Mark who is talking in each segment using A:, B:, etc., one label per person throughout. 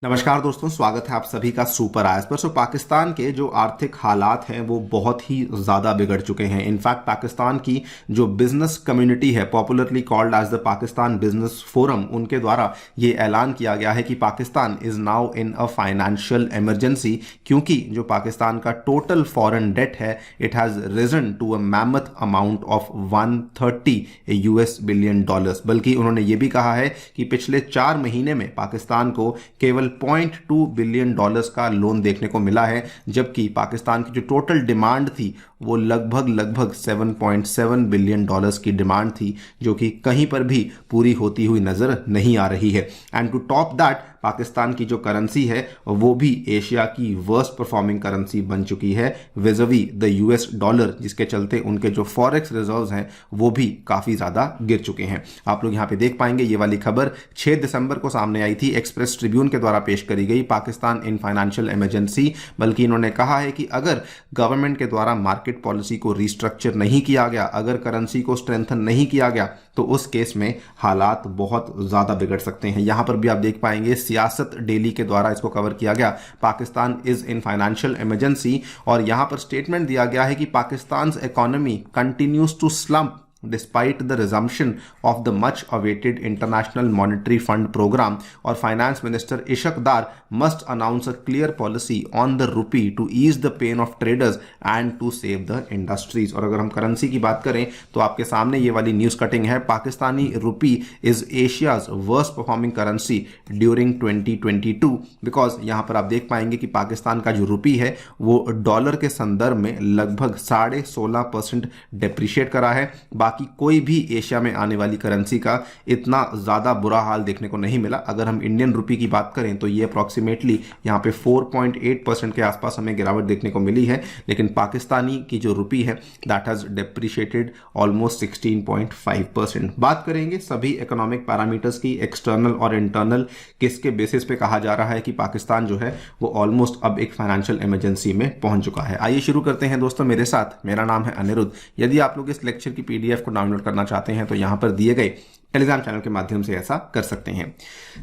A: नमस्कार दोस्तों, स्वागत है आप सभी का सुपर आयस पर। पाकिस्तान के जो आर्थिक हालात हैं वो बहुत ही ज़्यादा बिगड़ चुके हैं। इनफैक्ट पाकिस्तान की जो बिजनेस कम्युनिटी है, popularly called as the Pakistan business forum, उनके द्वारा ये ऐलान किया गया है कि Pakistan is now in a financial emergency, क्योंकि जो पाकिस्तान का टोटल फॉरेन डेट है it has risen to a mammoth amount of 130 US billion dollars. बल्कि उन्होंने ये भी कहा है कि पिछले 4 महीने में पाकिस्तान को केवल 0.2 बिलियन डॉलर्स का लोन देखने को मिला है, जबकि पाकिस्तान की जो टोटल डिमांड थी वो लगभग 7.7 बिलियन डॉलर्स की डिमांड थी, जो कि कहीं पर भी पूरी होती हुई नजर नहीं आ रही है। And to top that, Pakistan की जो करेंसी है वो भी एशिया की वर्स्ट परफॉर्मिंग करेंसी बन चुकी है विज़वी द यूएस डॉलर, जिसके चलते उनके जो फॉरेक्स रिजर्व्स हैं वो भी काफ़ी ज़्यादा गिर चुके हैं। आप लोग यहाँ पे देख पाएंगे, ये वाली खबर 6 दिसंबर को सामने आई थी, एक्सप्रेस ट्रिब्यून के द्वारा पेश करी गई, पाकिस्तान इन फाइनेंशियल इमरजेंसी। बल्कि इन्होंने कहा है कि अगर गवर्नमेंट के द्वारा मार्केट पॉलिसी को रिस्ट्रक्चर नहीं किया गया, अगर करेंसी को स्ट्रेंथन नहीं किया गया, तो उस केस में हालात बहुत ज़्यादा बिगड़ सकते हैं। यहाँ पर भी आप देख पाएंगे सियासत डेली के द्वारा इसको कवर किया गया, Pakistan is in financial emergency, और यहाँ पर स्टेटमेंट दिया गया है कि Pakistan economy continues to slump despite the resumption of the much awaited International Monetary Fund program, और फाइनेंस मिनिस्टर इशक दार must announce a clear policy on the rupee to ease the pain of traders and to save the industries। और अगर हम currency की बात करें तो आपके सामने ये वाली न्यूज कटिंग है, पाकिस्तानी रुपी is Asia's worst performing currency during 2022, because यहाँ पर आप देख पाएंगे कि पाकिस्तान का जो रुपी है वो डॉलर के संदर्भ में लगभग 16.5% डेप्रिशिएट करा है। बाकी कोई भी एशिया में आने वाली करेंसी का इतना ज़्यादा बुरा हाल देखने को नहीं मिला। अगर हम इंडियन रुपी की बात करें तो ये अप्रॉक्सीमेटली यहाँ पे 4.8% के आसपास हमें गिरावट देखने को मिली है, लेकिन पाकिस्तानी की जो रुपी है दैट हैज़ डेप्रिशिएटेड ऑलमोस्ट 16.5%। बात करेंगे सभी इकोनॉमिक पैरामीटर्स की, एक्सटर्नल और इंटरनल, किसके बेसिस पे कहा जा रहा है कि पाकिस्तान जो है वो ऑलमोस्ट अब एक फाइनेंशियल इमरजेंसी में पहुंच चुका है। आइए शुरू करते हैं दोस्तों मेरे साथ। मेरा नाम है अनिरुद्ध। यदि आप लोग इस लेक्चर की PDF को डाउनलोड करना चाहते हैं तो यहां पर दिए गए टेलीग्राम चैनल के माध्यम से ऐसा कर सकते हैं।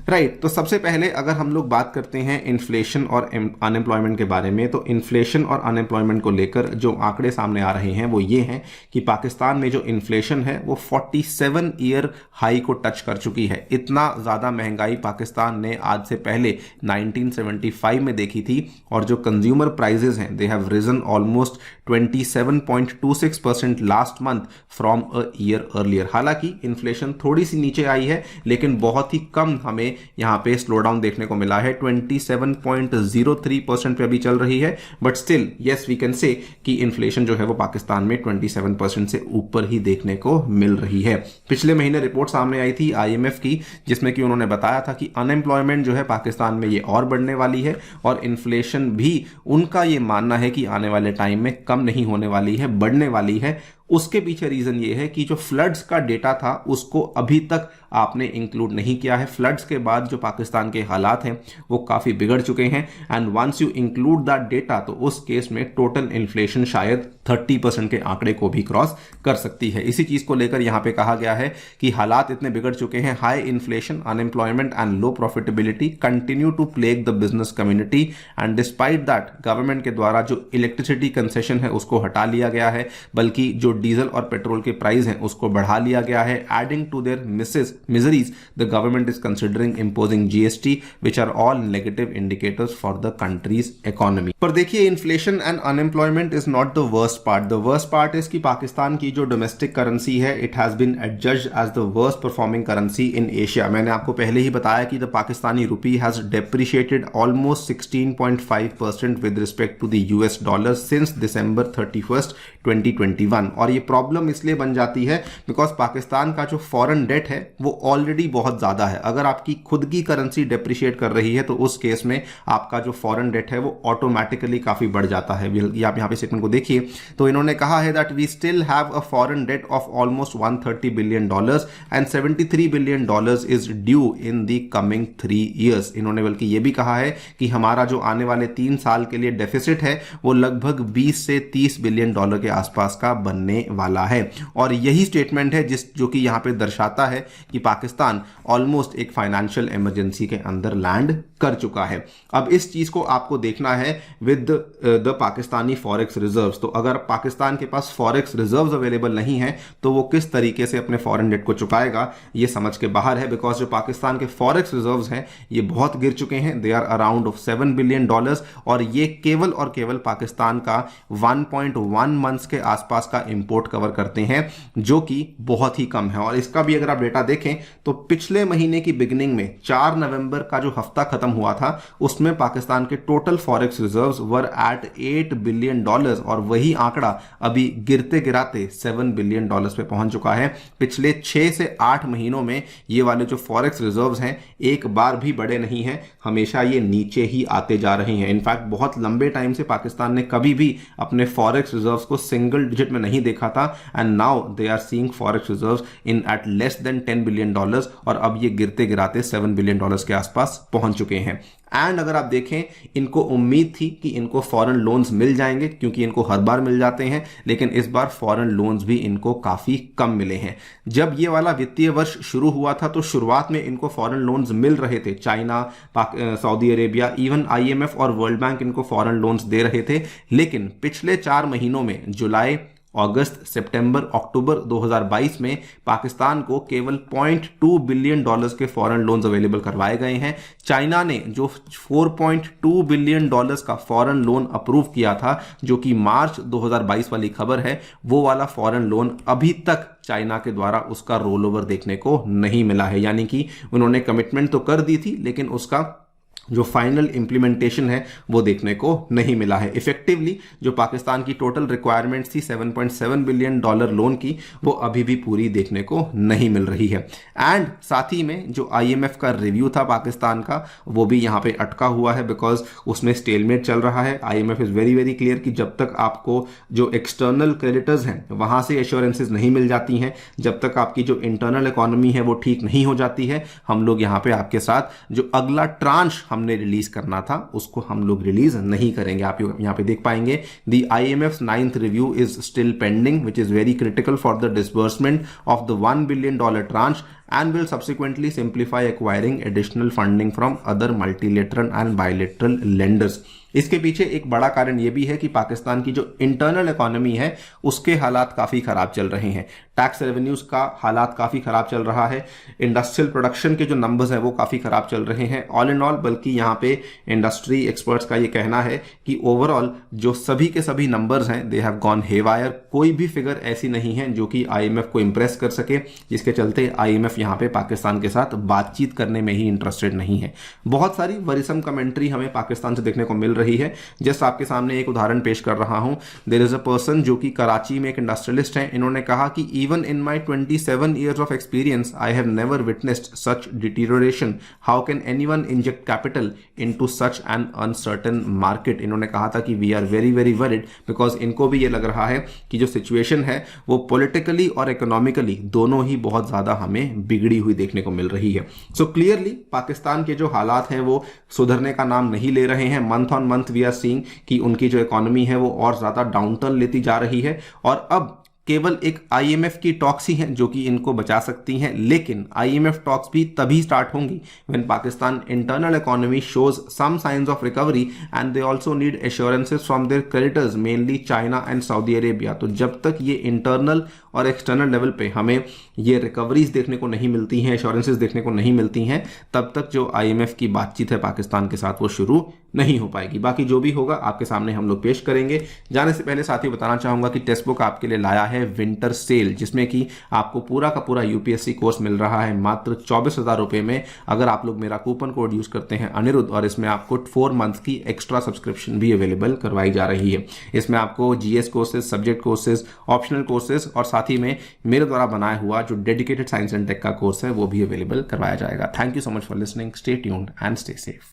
A: राइट, तो सबसे पहले अगर हम लोग बात करते हैं इन्फ्लेशन और अनएम्प्लॉयमेंट के बारे में, तो इन्फ्लेशन और अनएम्प्लॉयमेंट को लेकर जो आंकड़े सामने आ रहे हैं वो ये हैं कि पाकिस्तान में जो इन्फ्लेशन है वो 47 ईयर हाई को टच कर चुकी है। इतना ज़्यादा महंगाई पाकिस्तान ने आज से पहले 1975 में देखी थी, और जो कंज्यूमर प्राइजेज हैं they have risen almost 27.26% last month from a year earlier. हालांकि इन्फ्लेशन थोड़ी सी नीचे आई है, लेकिन बहुत ही कम हमें यहाँ पे स्लो डाउन देखने को मिला है, 27.03% पे अभी चल रही है। But still yes we can say कि इन्फ्लेशन जो है वो पाकिस्तान में 27% से ऊपर ही देखने को मिल रही है। पिछले महीने रिपोर्ट सामने आई थी IMF की, जिसमें कि उन्होंने बताया था कि अनएम्प्लॉयमेंट जो है पाकिस्तान में ये और बढ़ने वाली है, और इन्फ्लेशन भी उनका ये मानना है कि आने वाले टाइम में कम नहीं होने वाली है, बढ़ने वाली है। उसके पीछे रीजन ये है कि जो फ्लड्स का डेटा था उसको अभी तक आपने इंक्लूड नहीं किया है। फ्लड्स के बाद जो पाकिस्तान के हालात हैं वो काफ़ी बिगड़ चुके हैं, and once you include that data तो उस केस में टोटल इन्फ्लेशन शायद 30% के आंकड़े को भी क्रॉस कर सकती है। इसी चीज़ को लेकर यहाँ पे कहा गया है कि हालात इतने बिगड़ चुके हैं, high inflation, unemployment and low profitability continue to plague the business community, and despite that government के द्वारा जो इलेक्ट्रिसिटी कंसेशन है उसको हटा लिया गया है, बल्कि जो डीजल और पेट्रोल के प्राइस हैं उसको बढ़ा लिया गया है। Adding to their miseries, the government is considering imposing GST, which are all negative indicators for the country's economy। पर देखिए, inflation and unemployment is not the worst part. The worst part is कि पाकिस्तान की जो domestic currency है it has been adjudged as the worst performing currency in Asia. मैंने आपको पहले ही बताया कि the Pakistani rupee has depreciated almost 16.5% with respect to the US dollar since December 31st 2021। और ये प्रॉब्लम इसलिए बन जाती है बिकॉज पाकिस्तान का जो फॉरेन डेट है वो ऑलरेडी बहुत ज़्यादा है। अगर आपकी खुद की करेंसी डेप्रिशिएट कर रही है तो उस केस में आपका जो फॉरेन डेट है वो ऑटोमेटिकली काफ़ी बढ़ जाता है। आप यहाँ पे स्टेटमेंट को देखिए तो इन्होंने कहा है that we still have a foreign debt of almost 130 billion dollars and 73 billion dollars is due in the coming 3 years. इन्होंने बल्कि ये भी कहा है कि हमारा जो आने वाले 3 साल के लिए डेफिसिट है वो लगभग 20 से 30 बिलियन डॉलर के आसपास का बनने वाला है। और यही स्टेटमेंट है जो कि यहाँ पे दर्शाता है कि पाकिस्तान ऑलमोस्ट एक फाइनेंशियल इमरजेंसी के अंदर लैंड कर चुका है। अब इस चीज को आपको देखना है with the Pakistani forex reserves. तो अगर पाकिस्तान के पास फॉरेक्स रिजर्व्स अवेलेबल नहीं है तो वो किस तरीके से अपने फॉरेन डेट को चुकाएगा, ये समझ के बाहर है। बिकॉज जो पाकिस्तान के फॉरेक्स रिजर्व्स हैं ये बहुत गिर चुके हैं, they are around of $7 billion, और ये केवल और केवल पाकिस्तान का 1.1 मंथ्स के आसपास का इंपोर्ट कवर करते हैं, जो कि बहुत ही कम है। और इसका भी अगर आप डेटा देखें तो पिछले महीने की बिगिनिंग में 4 नवंबर का जो हफ्ता खत्म हुआ था उसमें पाकिस्तान के total forex reserves were at $8 billion, और वही आंकड़ा अभी गिरते गिराते $7 बिलियन पे पहुंच चुका है। पिछले 6 से 8 महीनों में ये वाले जो फॉरेक्स रिजर्व्स हैं एक बार भी बढ़े नहीं हैं, हमेशा ये नीचे ही आते जा रहे हैं। इनफैक्ट बहुत लंबे टाइम से पाकिस्तान ने कभी भी अपने फॉरेक्स रिजर्व्स को सिंगल डिजिट में नहीं देखा था, and now they are seeing forex reserves in at less than $10 billion, और अब ये गिरते गिराते $7 बिलियन के आसपास पहुंच चुके हैं। एंड अगर आप देखें, इनको उम्मीद थी कि इनको फॉरेन लोन्स मिल जाएंगे क्योंकि इनको हर बार मिल जाते हैं, लेकिन इस बार फॉरेन लोन्स भी इनको काफी कम मिले हैं। जब ये वाला वित्तीय वर्ष शुरू हुआ था तो शुरुआत में इनको फॉरेन लोन्स मिल रहे थे, China, Saudi Arabia, even IMF और वर्ल्ड बैंक इनको फॉरेन लोन्स दे रहे थे। लेकिन पिछले 4 महीनों में जुलाई, अगस्त, सितंबर, अक्टूबर 2022 में पाकिस्तान को केवल $0.2 बिलियन के फॉरेन लोन्स अवेलेबल करवाए गए हैं। चाइना ने जो $4.2 बिलियन का फॉरेन लोन अप्रूव किया था, जो कि मार्च 2022 वाली खबर है, वो वाला फॉरेन लोन अभी तक चाइना के द्वारा उसका रोल ओवर देखने को नहीं मिला है। यानी कि उन्होंने कमिटमेंट तो कर दी थी लेकिन उसका जो फाइनल इंप्लीमेंटेशन है वो देखने को नहीं मिला है। इफेक्टिवली जो पाकिस्तान की टोटल रिक्वायरमेंट्स थी $7.7 बिलियन लोन की, वो अभी भी पूरी देखने को नहीं मिल रही है। एंड साथ ही में जो IMF का रिव्यू था पाकिस्तान का, वो भी यहाँ पे अटका हुआ है बिकॉज उसमें स्टेलमेट चल रहा है। IMF is very very clear कि जब तक आपको जो एक्सटर्नल क्रेडिटर्स हैं वहां से एश्योरेंसेज नहीं मिल जाती हैं, जब तक आपकी जो इंटरनल इकोनॉमी है वो ठीक नहीं हो जाती है, हम लोग यहाँ पे आपके साथ जो अगला ट्रांश हमने रिलीज करना था उसको हम लोग रिलीज नहीं करेंगे। आप यहां पे देख पाएंगे the IMF's 9th review is still pending, which is very critical for the disbursement of the $1 billion tranche and will subsequently simplify acquiring additional funding from other multilateral and bilateral lenders. इसके पीछे एक बड़ा कारण यह भी है कि पाकिस्तान की जो इंटरनल इकोनॉमी है उसके हालात काफी खराब चल रहे हैं। टैक्स रेवेन्यूज का हालात काफी खराब चल रहा है, इंडस्ट्रियल प्रोडक्शन के जो नंबर्स हैं वो काफी खराब चल रहे हैं। ऑल इन ऑल, बल्कि यहाँ पे इंडस्ट्री एक्सपर्ट्स का ये कहना है कि ओवरऑल जो सभी के सभी नंबर्स हैं दे हैव गॉन हेवायर। कोई भी फिगर ऐसी नहीं है जो कि IMF को इंप्रेस कर सके, जिसके चलते IMF यहाँ पे पाकिस्तान के साथ बातचीत करने में ही इंटरेस्टेड नहीं है। बहुत सारी वरीसम कमेंट्री हमें पाकिस्तान से देखने को मिल रही है। जस्ट आपके सामने एक उदाहरण पेश कर रहा हूं। देयर इज अ पर्सन जो कि कराची में एक इंडस्ट्रियलिस्ट हैं। इन्होंने कहा कि even in my 27 years of experience I have never witnessed such deterioration. How can anyone inject capital into such an uncertain market? इन्होंने कहा था कि we are very very worried because इनको भी ये लग रहा है कि जो सिचुएशन है वो पॉलिटिकली और इकोनॉमिकली दोनों ही बहुत ज्यादा हमें बिगड़ी हुई देखने को मिल रही है। सो क्लियरली पाकिस्तान के जो हालात हैं वो सुधरने का नाम नहीं ले रहे हैं। Month on month we are seeing कि उनकी जो इकोनॉमी है वो और ज्यादा डाउनटर्न लेती जा रही है, और अब केवल एक IMF की टॉक्स ही हैं जो कि इनको बचा सकती हैं। लेकिन IMF टॉक्स भी तभी स्टार्ट होंगी when Pakistan internal economy shows some signs of recovery and they also need assurances from their creditors, mainly China and Saudi Arabia. तो जब तक ये इंटरनल और एक्सटर्नल लेवल पे हमें ये रिकवरीज देखने को नहीं मिलती हैं, एश्योरेंसेस देखने को नहीं मिलती हैं, तब तक जो IMF की बातचीत है पाकिस्तान के साथ वो शुरू नहीं हो पाएगी। बाकी जो भी होगा आपके सामने हम लोग पेश करेंगे। जाने से पहले साथ ही बताना चाहूंगा कि टेक्स्ट बुक आपके लिए लाया है विंटर सेल, जिसमें कि आपको पूरा का पूरा UPSC कोर्स मिल रहा है मात्र 24,000 रुपए में, अगर आप लोग मेरा कूपन कोड यूज करते हैं अनिरुद्ध, और इसमें आपको 4 मंथ की एक्स्ट्रा सब्सक्रिप्शन भी अवेलेबल करवाई जा रही है। इसमें आपको GS courses, subject courses, optional courses और साथ ही में मेरे द्वारा बनाया हुआ जो डेडिकेटेड साइंस एंड टेक का कोर्स है वो भी अवेलेबल करवाया जाएगा। Thank you so much for listening, stay tuned and stay safe.